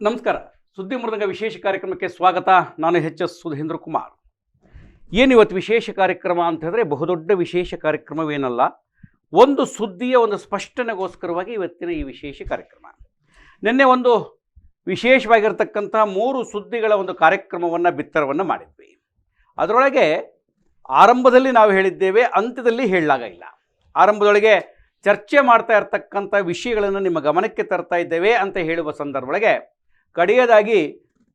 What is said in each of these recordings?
ನಮಸ್ಕಾರ. ಸುದ್ದಿ ಮೃದಂಗ ವಿಶೇಷ ಕಾರ್ಯಕ್ರಮಕ್ಕೆ ಸ್ವಾಗತ. ನಾನು ಎಚ್.ಎಸ್. ಸುಧೀಂದ್ರ ಕುಮಾರ್. ಏನಿವತ್ತು ವಿಶೇಷ ಕಾರ್ಯಕ್ರಮ ಅಂತ ಹೇಳಿದ್ರೆ ಬಹುದೊಡ್ಡ ವಿಶೇಷ ಕಾರ್ಯಕ್ರಮವೇನಲ್ಲ, ಒಂದು ಸುದ್ದಿಯ ಒಂದು ಸ್ಪಷ್ಟನೆಗೋಸ್ಕರವಾಗಿ ಇವತ್ತಿನ ಈ ವಿಶೇಷ ಕಾರ್ಯಕ್ರಮ. ನಿನ್ನೆ ಒಂದು ವಿಶೇಷವಾಗಿರ್ತಕ್ಕಂಥ 3 ಸುದ್ದಿಗಳ ಒಂದು ಕಾರ್ಯಕ್ರಮವನ್ನು ಬಿತ್ತರವನ್ನು ಮಾಡಿದ್ವಿ. ಅದರೊಳಗೆ ಆರಂಭದಲ್ಲಿ ನಾವು ಹೇಳಿದ್ದೇವೆ, ಅಂತ್ಯದಲ್ಲಿ ಹೇಳಲಾಗ ಇಲ್ಲ. ಆರಂಭದೊಳಗೆ ಚರ್ಚೆ ಮಾಡ್ತಾ ಇರ್ತಕ್ಕಂಥ ವಿಷಯಗಳನ್ನು ನಿಮ್ಮ ಗಮನಕ್ಕೆ ತರ್ತಾ ಇದ್ದೇವೆ ಅಂತ ಹೇಳುವ ಸಂದರ್ಭದೊಳಗೆ ಕಡೆಯದಾಗಿ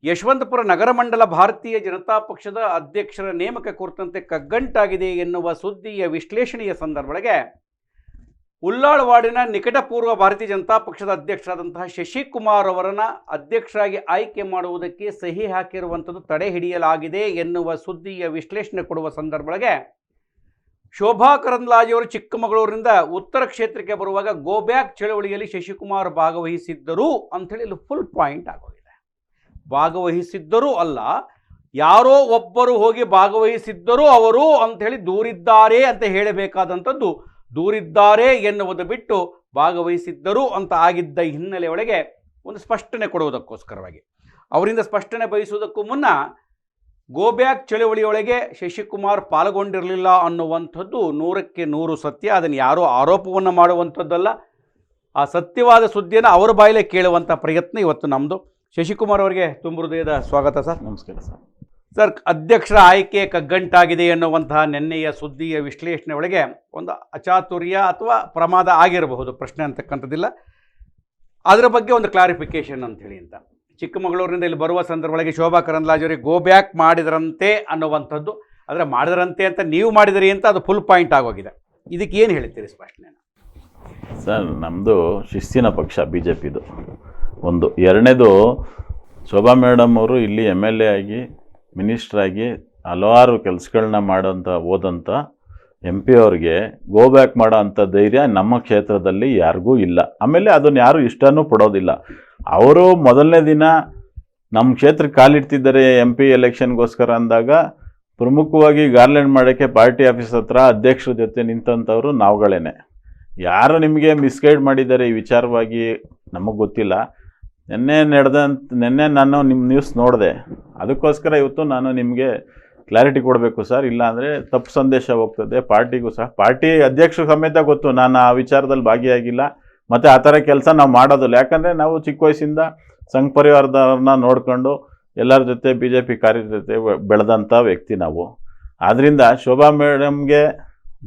ಯಶವಂತಪುರ ನಗರ ಮಂಡಲ ಭಾರತೀಯ ಜನತಾ ಪಕ್ಷದ ಅಧ್ಯಕ್ಷರ ನೇಮಕ ಕುರಿತಂತೆ ಕಗ್ಗಂಟಾಗಿದೆ ಎನ್ನುವ ಸುದ್ದಿಯ ವಿಶ್ಲೇಷಣೆಯ ಸಂದರ್ಭದೊಳಗೆ ಉಳ್ಳಾಳವಾಡಿನ ನಿಕಟಪೂರ್ವ ಭಾರತೀಯ ಜನತಾ ಪಕ್ಷದ ಅಧ್ಯಕ್ಷರಾದಂತಹ ಶಶಿಕುಮಾರ್ ಅವರನ್ನು ಅಧ್ಯಕ್ಷರಾಗಿ ಆಯ್ಕೆ ಮಾಡುವುದಕ್ಕೆ ಸಹಿ ಹಾಕಿರುವಂಥದ್ದು ತಡೆ ಹಿಡಿಯಲಾಗಿದೆ ಎನ್ನುವ ಸುದ್ದಿಯ ವಿಶ್ಲೇಷಣೆ ಕೊಡುವ ಸಂದರ್ಭದೊಳಗೆ ಶೋಭಾ ಕರಂದ್ಲಾಜೆಯವರು ಚಿಕ್ಕಮಗಳೂರಿನಿಂದ ಉತ್ತರ ಕ್ಷೇತ್ರಕ್ಕೆ ಬರುವಾಗ ಗೋ ಬ್ಯಾಕ್ ಚಳವಳಿಯಲ್ಲಿ ಶಶಿಕುಮಾರ್ ಭಾಗವಹಿಸಿದ್ದರು ಅಂಥೇಳಿ ಇಲ್ಲಿ ಫುಲ್ ಪಾಯಿಂಟ್ ಆಗೋಗಿದೆ. ಭಾಗವಹಿಸಿದ್ದರೂ ಅಲ್ಲ, ಯಾರೋ ಒಬ್ಬರು ಹೋಗಿ ಭಾಗವಹಿಸಿದ್ದರು ಅವರು ಅಂಥೇಳಿ ದೂರಿದ್ದಾರೆ ಅಂತ ಹೇಳಬೇಕಾದಂಥದ್ದು ದೂರಿದ್ದಾರೆ ಎನ್ನುವುದು ಬಿಟ್ಟು ಭಾಗವಹಿಸಿದ್ದರು ಅಂತ ಆಗಿದ್ದ ಹಿನ್ನೆಲೆಯೊಳಗೆ ಒಂದು ಸ್ಪಷ್ಟನೆ ಕೊಡುವುದಕ್ಕೋಸ್ಕರವಾಗಿ ಅವರಿಂದ ಸ್ಪಷ್ಟನೆ ಬಯಸುವುದಕ್ಕೂ ಮುನ್ನ ಗೋ ಬ್ಯಾಕ್ ಚಳವಳಿಯೊಳಗೆ ಶಶಿಕುಮಾರ್ ಪಾಲ್ಗೊಂಡಿರಲಿಲ್ಲ ಅನ್ನುವಂಥದ್ದು 100ಕ್ಕೆ 100 ಸತ್ಯ. ಅದನ್ನು ಯಾರೋ ಆರೋಪವನ್ನು ಮಾಡುವಂಥದ್ದಲ್ಲ, ಆ ಸತ್ಯವಾದ ಸುದ್ದಿಯನ್ನು ಅವರ ಬಾಯಲ್ಲೇ ಕೇಳುವಂಥ ಪ್ರಯತ್ನ ಇವತ್ತು ನಮ್ಮದು. ಶಶಿಕುಮಾರ್ ಅವರಿಗೆ ತುಂಬ ಹೃದಯದ ಸ್ವಾಗತ ಸರ್. ನಮಸ್ಕಾರ ಸರ್. ಸರ್, ಅಧ್ಯಕ್ಷರ ಆಯ್ಕೆ ಕಗ್ಗಂಟಾಗಿದೆ ಎನ್ನುವಂತಹ ನಿನ್ನೆಯ ಸುದ್ದಿಯ ವಿಶ್ಲೇಷಣೆ ಒಳಗೆ ಒಂದು ಅಚಾತುರ್ಯ ಅಥವಾ ಪ್ರಮಾದ ಆಗಿರಬಹುದು, ಪ್ರಶ್ನೆ ಅಂತಕ್ಕಂಥದ್ದಿಲ್ಲ. ಅದರ ಬಗ್ಗೆ ಒಂದು ಕ್ಲಾರಿಫಿಕೇಷನ್ ಅಂಥೇಳಿ ಅಂತ. ಚಿಕ್ಕಮಗಳೂರಿನಿಂದ ಇಲ್ಲಿ ಬರುವ ಸಂದರ್ಭದೊಳಗೆ ಶೋಭಾ ಕರಂದ್ಲಾಜೆಯವರಿಗೆ ಗೋ ಬ್ಯಾಕ್ ಮಾಡಿದ್ರಂತೆ ಅನ್ನುವಂಥದ್ದು, ಆದರೆ ಮಾಡಿದ್ರಂತೆ ಅಂತ ನೀವು ಮಾಡಿದಿರಿ ಅಂತ ಅದು ಫುಲ್ ಪಾಯಿಂಟ್ ಆಗೋಗಿದೆ. ಇದಕ್ಕೆ ಏನು ಹೇಳ್ತೀರಿ ಸ್ಪಷ್ಟನೆ? ಸರ್, ನಮ್ಮದು ಶಿಸ್ತಿನ ಪಕ್ಷ BJPದು ಒಂದು. ಎರಡನೇದು, ಶೋಭಾ ಮೇಡಮ್ ಅವರು ಇಲ್ಲಿ MLA ಆಗಿ ಮಿನಿಸ್ಟ್ರಾಗಿ ಹಲವಾರು ಕೆಲಸಗಳನ್ನ ಹೋದಂಥ MP ಅವ್ರಿಗೆ ಗೋ ಬ್ಯಾಕ್ ಮಾಡೋ ಅಂಥ ಧೈರ್ಯ ನಮ್ಮ ಕ್ಷೇತ್ರದಲ್ಲಿ ಯಾರಿಗೂ ಇಲ್ಲ. ಆಮೇಲೆ ಅದನ್ನು ಯಾರೂ ಇಷ್ಟನೂ ಪಡೋದಿಲ್ಲ. ಅವರು ಮೊದಲನೇ ದಿನ ನಮ್ಮ ಕ್ಷೇತ್ರಕ್ಕೆ ಕಾಲಿಡ್ತಿದ್ದಾರೆ MP ಎಲೆಕ್ಷನ್ಗೋಸ್ಕರ ಅಂದಾಗ ಪ್ರಮುಖವಾಗಿ ಗಾರ್ಲೆಂಡ್ ಮಾಡೋಕ್ಕೆ ಪಾರ್ಟಿ ಆಫೀಸ್ ಹತ್ರ ಅಧ್ಯಕ್ಷರ ಜೊತೆ ನಿಂತಂಥವ್ರು ನಾವುಗಳೇನೆ. ಯಾರು ನಿಮಗೆ ಮಿಸ್ಗೈಡ್ ಮಾಡಿದ್ದಾರೆ ಈ ವಿಚಾರವಾಗಿ ನಮಗೆ ಗೊತ್ತಿಲ್ಲ. ನಿನ್ನೆ ನಾನು ನಿಮ್ಮ ನ್ಯೂಸ್ ನೋಡಿದೆ, ಅದಕ್ಕೋಸ್ಕರ ಇವತ್ತು ನಾನು ನಿಮಗೆ ಕ್ಲಾರಿಟಿ ಕೊಡಬೇಕು ಸರ್. ಇಲ್ಲಾಂದರೆ ತಪ್ಪು ಸಂದೇಶ ಹೋಗ್ತದೆ ಪಾರ್ಟಿಗೂ ಸಹ. ಪಾರ್ಟಿ ಅಧ್ಯಕ್ಷರು ಸಮೇತ ಗೊತ್ತು ನಾನು ಆ ವಿಚಾರದಲ್ಲಿ ಭಾಗಿಯಾಗಿಲ್ಲ, ಮತ್ತು ಆ ಥರ ಕೆಲಸ ನಾವು ಮಾಡೋದಿಲ್ಲ. ಯಾಕಂದರೆ ನಾವು ಚಿಕ್ಕ ವಯಸ್ಸಿಂದ ಸಂಘ ಪರಿವಾರದವ್ರನ್ನ ನೋಡಿಕೊಂಡು ಎಲ್ಲರ ಜೊತೆ BJP ಕಾರ್ಯಜೊತೆ ಬೆಳೆದಂಥ ವ್ಯಕ್ತಿ ನಾವು. ಆದ್ದರಿಂದ ಶೋಭಾ ಮೇಡಮ್ಗೆ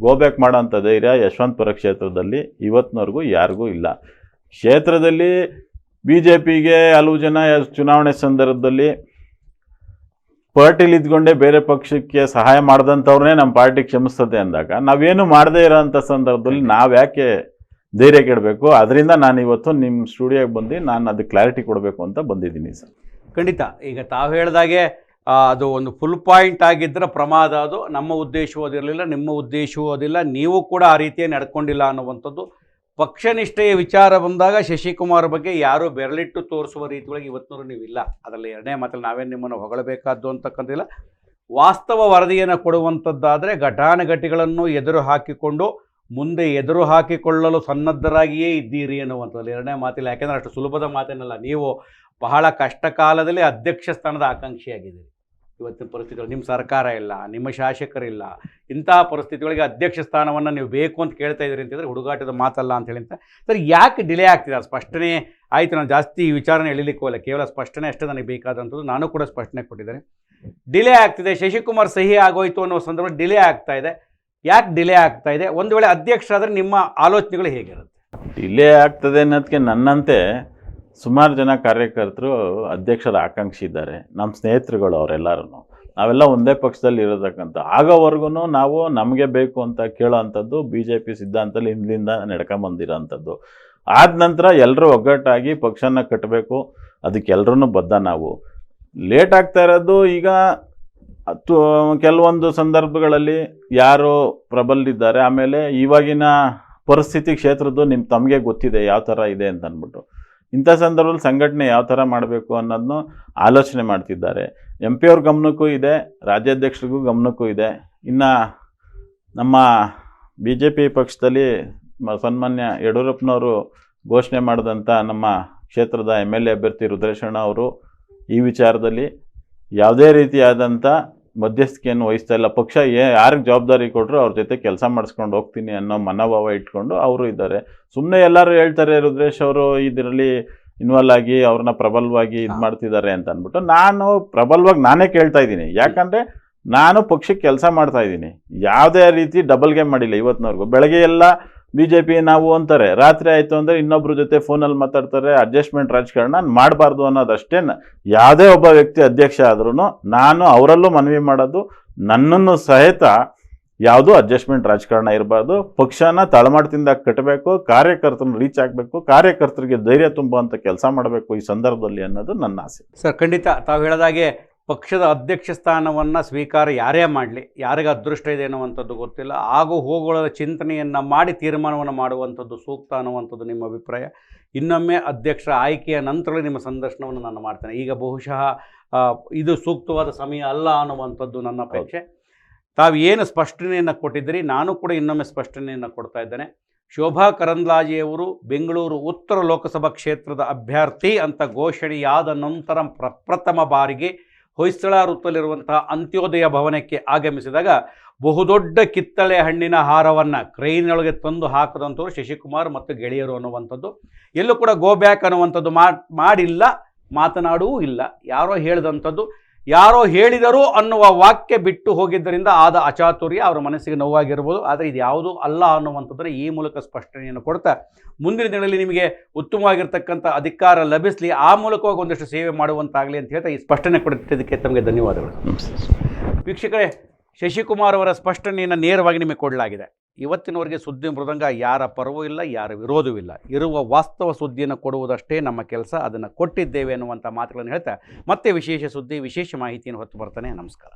ಗೋ ಬ್ಯಾಕ್ ಮಾಡೋಂಥ ಧೈರ್ಯ ಯಶವಂತಪುರ ಕ್ಷೇತ್ರದಲ್ಲಿ ಇವತ್ತಿನವರೆಗೂ ಯಾರಿಗೂ ಇಲ್ಲ. ಕ್ಷೇತ್ರದಲ್ಲಿ BJPಗೆ ಹಲವು ಜನ ಚುನಾವಣೆ ಸಂದರ್ಭದಲ್ಲಿ ಪಾರ್ಟಿಲಿ ಇದ್ಕೊಂಡೇ ಬೇರೆ ಪಕ್ಷಕ್ಕೆ ಸಹಾಯ ಮಾಡಿದಂಥವ್ರನ್ನೇ ನಮ್ಮ ಪಾರ್ಟಿ ಕ್ಷಮಿಸ್ತದೆ ಅಂದಾಗ ನಾವೇನು ಮಾಡದೇ ಇರೋಂಥ ಸಂದರ್ಭದಲ್ಲಿ ನಾವು ಯಾಕೆ ಧೈರ್ಯ ಕೆಡಬೇಕು? ಅದರಿಂದ ನಾನು ಇವತ್ತು ನಿಮ್ಮ ಸ್ಟುಡಿಯೋಗೆ ಬಂದು ನಾನು ಅದಕ್ಕೆ ಕ್ಲಾರಿಟಿ ಕೊಡಬೇಕು ಅಂತ ಬಂದಿದ್ದೀನಿ ಸರ್. ಖಂಡಿತ. ಈಗ ತಾವು ಹೇಳಿದಾಗೆ ಅದು ಒಂದು ಫುಲ್ ಪಾಯಿಂಟ್ ಆಗಿದ್ದರೆ ಪ್ರಮಾದ. ಅದು ನಮ್ಮ ಉದ್ದೇಶವೂ ಅದಿರಲಿಲ್ಲ, ನಿಮ್ಮ ಉದ್ದೇಶವೂ ಅದಿಲ್ಲ, ನೀವು ಕೂಡ ಆ ರೀತಿಯೇ ನಡ್ಕೊಂಡಿಲ್ಲ ಅನ್ನುವಂಥದ್ದು. ಪಕ್ಷನಿಷ್ಠೆಯ ವಿಚಾರ ಬಂದಾಗ ಶಶಿಕುಮಾರ್ ಬಗ್ಗೆ ಯಾರೂ ಬೆರಳಿಟ್ಟು ತೋರಿಸುವ ರೀತಿಯೊಳಗೆ ಇವತ್ತಿನವರು ನೀವಿಲ್ಲ. ಅದರಲ್ಲಿ ಎರಡನೇ ಮಾತಲ್ಲಿ ನಾವೇನು ನಿಮ್ಮನ್ನು ಹೊಗಳಬೇಕಾದ್ದು ಅಂತಕ್ಕಂತಿಲ್ಲ. ವಾಸ್ತವ ವರದಿಯನ್ನು ಕೊಡುವಂಥದ್ದಾದರೆ ಘಟಾನುಘಟಿಗಳನ್ನು ಎದುರು ಹಾಕಿಕೊಂಡು ಮುಂದೆ ಎದುರು ಹಾಕಿಕೊಳ್ಳಲು ಸನ್ನದ್ಧರಾಗಿಯೇ ಇದ್ದೀರಿ ಅನ್ನುವಂಥದ್ದು ಎರಡನೇ ಮಾತಿಲ್ಲ. ಯಾಕೆಂದರೆ ಅಷ್ಟು ಸುಲಭದ ಮಾತೇನಲ್ಲ. ನೀವು ಬಹಳ ಕಷ್ಟ ಕಾಲದಲ್ಲಿ ಅಧ್ಯಕ್ಷ ಸ್ಥಾನದ ಆಕಾಂಕ್ಷಿಯಾಗಿದ್ದೀರಿ. ಇವತ್ತಿನ ಪರಿಸ್ಥಿತಿಗಳು ನಿಮ್ಮ ಸರ್ಕಾರ ಇಲ್ಲ, ನಿಮ್ಮ ಶಾಸಕರಿಲ್ಲ, ಇಂತಹ ಪರಿಸ್ಥಿತಿಗಳಿಗೆ ಅಧ್ಯಕ್ಷ ಸ್ಥಾನವನ್ನು ನೀವು ಬೇಕು ಅಂತ ಕೇಳ್ತಾ ಇದ್ದೀರಿ ಅಂತಂದರೆ ಹುಡುಗಾಟದ ಮಾತಲ್ಲ ಅಂತೇಳಿ ಅಂತ. ಸರ್, ಯಾಕೆ ಡಿಲೇ ಆಗ್ತಿದೆ? ಸ್ಪಷ್ಟನೆ ಆಯಿತು, ನಾನು ಜಾಸ್ತಿ ಈ ವಿಚಾರನ ಎಳಿಲಿಕ್ಕೆ ಹೋಗಲ್ಲ, ಕೇವಲ ಸ್ಪಷ್ಟನೆ ಅಷ್ಟೇ ನನಗೆ ಬೇಕಾದಂಥದ್ದು. ನಾನು ಕೂಡ ಸ್ಪಷ್ಟನೆ ಕೊಟ್ಟಿದ್ದೇನೆ. ಡಿಲೇ ಆಗ್ತಿದೆ, ಶಶಿಕುಮಾರ್ ಸಹಿ ಆಗೋಯ್ತು ಅನ್ನೋ ಸಂದರ್ಭ ಡಿಲೇ ಆಗ್ತಾ ಇದೆ. ಯಾಕೆ ಡಿಲೇ ಆಗ್ತಾ ಇದೆ? ಒಂದು ವೇಳೆ ಅಧ್ಯಕ್ಷರಾದರೆ ನಿಮ್ಮ ಆಲೋಚನೆಗಳು ಹೇಗಿರುತ್ತೆ? ಡಿಲೇ ಆಗ್ತದೆ ಅನ್ನೋದಕ್ಕೆ ನನ್ನಂತೆ ಸುಮಾರು ಜನ ಕಾರ್ಯಕರ್ತರು ಅಧ್ಯಕ್ಷರ ಆಕಾಂಕ್ಷಿ ಇದ್ದಾರೆ. ನಮ್ಮ ಸ್ನೇಹಿತರುಗಳು ಅವರೆಲ್ಲರೂ ನಾವೆಲ್ಲ ಒಂದೇ ಪಕ್ಷದಲ್ಲಿ ಇರೋದಕ್ಕಂತ. ಆಗೋವರೆಗೂ ನಾವು ನಮಗೆ ಬೇಕು ಅಂತ ಕೇಳೋ ಅಂಥದ್ದು BJP ಸಿದ್ಧಾಂತದಲ್ಲಿ ಹಿಂದಿನಿಂದ ನಡ್ಕೊಂಬಂದಿರೋಂಥದ್ದು. ಆದ ನಂತರ ಎಲ್ಲರೂ ಒಗ್ಗಟ್ಟಾಗಿ ಪಕ್ಷನ ಕಟ್ಟಬೇಕು, ಅದಕ್ಕೆ ಎಲ್ಲರೂ ಬದ್ಧ. ನಾವು ಲೇಟ್ ಆಗ್ತಾ ಇರೋದು ಈಗ ಕೆಲವೊಂದು ಸಂದರ್ಭಗಳಲ್ಲಿ ಯಾರು ಪ್ರಬಲಿದ್ದಾರೆ, ಆಮೇಲೆ ಇವಾಗಿನ ಪರಿಸ್ಥಿತಿ ಕ್ಷೇತ್ರದ್ದು ತಮಗೆ ಗೊತ್ತಿದೆ ಯಾವ ಥರ ಇದೆ ಅಂತ ಅಂದ್ಬಿಟ್ಟು ಇಂಥ ಸಂದರ್ಭದಲ್ಲಿ ಸಂಘಟನೆ ಯಾವ ಥರ ಮಾಡಬೇಕು ಅನ್ನೋದನ್ನು ಆಲೋಚನೆ ಮಾಡ್ತಿದ್ದಾರೆ. MP ಅವ್ರ ಗಮನಕ್ಕೂ ಇದೆ, ರಾಜ್ಯಾಧ್ಯಕ್ಷರಿಗೂ ಗಮನಕ್ಕೂ ಇದೆ. ಇನ್ನು ನಮ್ಮ BJP ಪಕ್ಷದಲ್ಲಿ ಸನ್ಮಾನ್ಯ ಯಡಿಯೂರಪ್ಪನವರು ಘೋಷಣೆ ಮಾಡಿದಂಥ ನಮ್ಮ ಕ್ಷೇತ್ರದ MLA ಅಭ್ಯರ್ಥಿ ರುದ್ರೇಶಣ್ಣ ಅವರು ಈ ವಿಚಾರದಲ್ಲಿ ಯಾವುದೇ ರೀತಿಯಾದಂಥ ಮಧ್ಯಸ್ಥಿಕೆಯನ್ನು ವಹಿಸ್ತಾ ಇಲ್ಲ. ಪಕ್ಷ ಯಾರಿಗೆ ಜವಾಬ್ದಾರಿ ಕೊಟ್ಟರು ಅವ್ರ ಜೊತೆ ಕೆಲಸ ಮಾಡಿಸ್ಕೊಂಡು ಹೋಗ್ತೀನಿ ಅನ್ನೋ ಮನೋಭಾವ ಇಟ್ಕೊಂಡು ಅವರು ಇದ್ದಾರೆ. ಸುಮ್ಮನೆ ಎಲ್ಲರೂ ಹೇಳ್ತಾರೆ ರುದ್ರೇಶ್ ಅವರು ಇದರಲ್ಲಿ ಇನ್ವಾಲ್ವ್ ಆಗಿ ಅವ್ರನ್ನ ಪ್ರಬಲವಾಗಿ ಇದು ಮಾಡ್ತಿದ್ದಾರೆ ಅಂತ ಅಂದ್ಬಿಟ್ಟು, ನಾನು ಪ್ರಬಲವಾಗಿ ನಾನೇ ಕೇಳ್ತಾ ಇದ್ದೀನಿ. ಯಾಕಂದರೆ ನಾನು ಪಕ್ಷಕ್ಕೆ ಕೆಲಸ ಮಾಡ್ತಾ ಇದ್ದೀನಿ, ಯಾವುದೇ ರೀತಿ ಡಬಲ್ ಗೇಮ್ ಮಾಡಿಲ್ಲ ಇವತ್ತಿನವರೆಗೂ. ಬೆಳಗ್ಗೆ ಎಲ್ಲ BJP ನಾವು ಅಂತಾರೆ, ರಾತ್ರಿ ಆಯಿತು ಅಂದರೆ ಇನ್ನೊಬ್ಬರ ಜೊತೆ ಫೋನಲ್ಲಿ ಮಾತಾಡ್ತಾರೆ. ಅಡ್ಜಸ್ಟ್ಮೆಂಟ್ ರಾಜಕಾರಣ ಮಾಡಬಾರ್ದು ಅನ್ನೋದಷ್ಟೇ. ಯಾವುದೇ ಒಬ್ಬ ವ್ಯಕ್ತಿ ಅಧ್ಯಕ್ಷ ಆದ್ರೂ ನಾನು ಅವರಲ್ಲೂ ಮನವಿ ಮಾಡೋದು, ನನ್ನನ್ನು ಸಹಿತ ಯಾವುದೂ ಅಡ್ಜಸ್ಟ್ಮೆಂಟ್ ರಾಜಕಾರಣ ಇರಬಾರ್ದು. ಪಕ್ಷನ ತಳಮಟ್ಟದಿಂದ ಕಟ್ಟಬೇಕು, ಕಾರ್ಯಕರ್ತರನ್ನು ರೀಚ್ ಆಗಬೇಕು, ಕಾರ್ಯಕರ್ತರಿಗೆ ಧೈರ್ಯ ತುಂಬುವಂಥ ಕೆಲಸ ಮಾಡಬೇಕು ಈ ಸಂದರ್ಭದಲ್ಲಿ ಅನ್ನೋದು ನನ್ನ ಆಸೆ. ಸರ್, ಖಂಡಿತ ತಾವು ಹೇಳಿದಾಗೆ ಪಕ್ಷದ ಅಧ್ಯಕ್ಷ ಸ್ಥಾನವನ್ನು ಸ್ವೀಕಾರ ಯಾರೇ ಮಾಡಲಿ, ಯಾರಿಗೆ ಅದೃಷ್ಟ ಇದೆ ಅನ್ನುವಂಥದ್ದು ಗೊತ್ತಿಲ್ಲ. ಆಗು ಹೋಗುಗಳ ಚಿಂತನೆಯನ್ನು ಮಾಡಿ ತೀರ್ಮಾನವನ್ನು ಮಾಡುವಂಥದ್ದು ಸೂಕ್ತ ಅನ್ನುವಂಥದ್ದು ನಿಮ್ಮ ಅಭಿಪ್ರಾಯ. ಇನ್ನೊಮ್ಮೆ ಅಧ್ಯಕ್ಷರ ಆಯ್ಕೆಯ ನಂತರವೇ ನಿಮ್ಮ ಸಂದರ್ಶನವನ್ನು ನಾನು ಮಾಡ್ತೇನೆ. ಈಗ ಬಹುಶಃ ಇದು ಸೂಕ್ತವಾದ ಸಮಯ ಅಲ್ಲ ಅನ್ನುವಂಥದ್ದು ನನ್ನ ಅಪೇಕ್ಷೆ. ತಾವು ಏನು ಸ್ಪಷ್ಟನೆಯನ್ನು ಕೊಟ್ಟಿದ್ದೀರಿ, ನಾನು ಕೂಡ ಇನ್ನೊಮ್ಮೆ ಸ್ಪಷ್ಟನೆಯನ್ನು ಕೊಡ್ತಾ ಇದ್ದೇನೆ. ಶೋಭಾ ಕರಂದ್ಲಾಜೆಯವರು ಬೆಂಗಳೂರು ಉತ್ತರ ಲೋಕಸಭಾ ಕ್ಷೇತ್ರದ ಅಭ್ಯರ್ಥಿ ಅಂತ ಘೋಷಣೆಯಾದ ನಂತರ ಪ್ರಪ್ರಥಮ ಬಾರಿಗೆ ಹೊಯ್ಸಳ ವೃತ್ತದಲ್ಲಿರುವಂತಹ ಅಂತ್ಯೋದಯ ಭವನಕ್ಕೆ ಆಗಮಿಸಿದಾಗ ಬಹುದೊಡ್ಡ ಕಿತ್ತಳೆ ಹಣ್ಣಿನ ಹಾರವನ್ನು ಕ್ರೈನೊಳಗೆ ತಂದು ಹಾಕದಂಥವ್ರು ಶಶಿಕುಮಾರ್ ಮತ್ತು ಗೆಳೆಯರು ಅನ್ನುವಂಥದ್ದು. ಎಲ್ಲೂ ಕೂಡ ಗೋ ಬ್ಯಾಕ್ ಅನ್ನುವಂಥದ್ದು ಮಾಡಿಲ್ಲ, ಮಾತನಾಡುವೂ ಇಲ್ಲ. ಯಾರೋ ಹೇಳಿದಂಥದ್ದು, ಯಾರೋ ಹೇಳಿದರು ಅನ್ನುವ ವಾಕ್ಯ ಬಿಟ್ಟು ಹೋಗಿದ್ದರಿಂದ ಆದ ಅಚಾತುರ್ಯ ಅವರ ಮನಸ್ಸಿಗೆ ನೋವಾಗಿರ್ಬೋದು. ಆದರೆ ಇದು ಯಾವುದೂ ಅಲ್ಲ ಅನ್ನುವಂಥದ್ದನ್ನು ಈ ಮೂಲಕ ಸ್ಪಷ್ಟನೆಯನ್ನು ಕೊಡ್ತಾ, ಮುಂದಿನ ದಿನಗಳಲ್ಲಿ ನಿಮಗೆ ಉತ್ತಮವಾಗಿರ್ತಕ್ಕಂಥ ಅಧಿಕಾರ ಲಭಿಸಲಿ, ಆ ಮೂಲಕವಾಗಿ ಒಂದಷ್ಟು ಸೇವೆ ಮಾಡುವಂತಾಗಲಿ ಅಂತ ಹೇಳ್ತಾ ಈ ಸ್ಪಷ್ಟನೆ ಕೊಟ್ಟಿದ್ದಕ್ಕೆ ತಮಗೆ ಧನ್ಯವಾದಗಳು. ವೀಕ್ಷಕರೇ, ಶಶಿಕುಮಾರ್ ಅವರ ಸ್ಪಷ್ಟನೆಯನ್ನು ನೇರವಾಗಿ ನಿಮಗೆ ಕೊಡಲಾಗಿದೆ. ಇವತ್ತಿನವರೆಗೆ ಸುದ್ದಿ ಮೃದಂಗ ಯಾರ ಪರವೂ ಇಲ್ಲ, ಯಾರ ವಿರೋಧವೂ ಇಲ್ಲ. ಇರುವ ವಾಸ್ತವ ಸುದ್ದಿಯನ್ನು ಕೊಡುವುದಷ್ಟೇ ನಮ್ಮ ಕೆಲಸ. ಅದನ್ನು ಕೊಟ್ಟಿದ್ದೇವೆ ಅನ್ನುವಂಥ ಮಾತುಗಳನ್ನು ಹೇಳ್ತಾ ಮತ್ತೆ ವಿಶೇಷ ಸುದ್ದಿ, ವಿಶೇಷ ಮಾಹಿತಿಯನ್ನು ಹೊತ್ತು ಬರ್ತಾನೆ. ನಮಸ್ಕಾರ.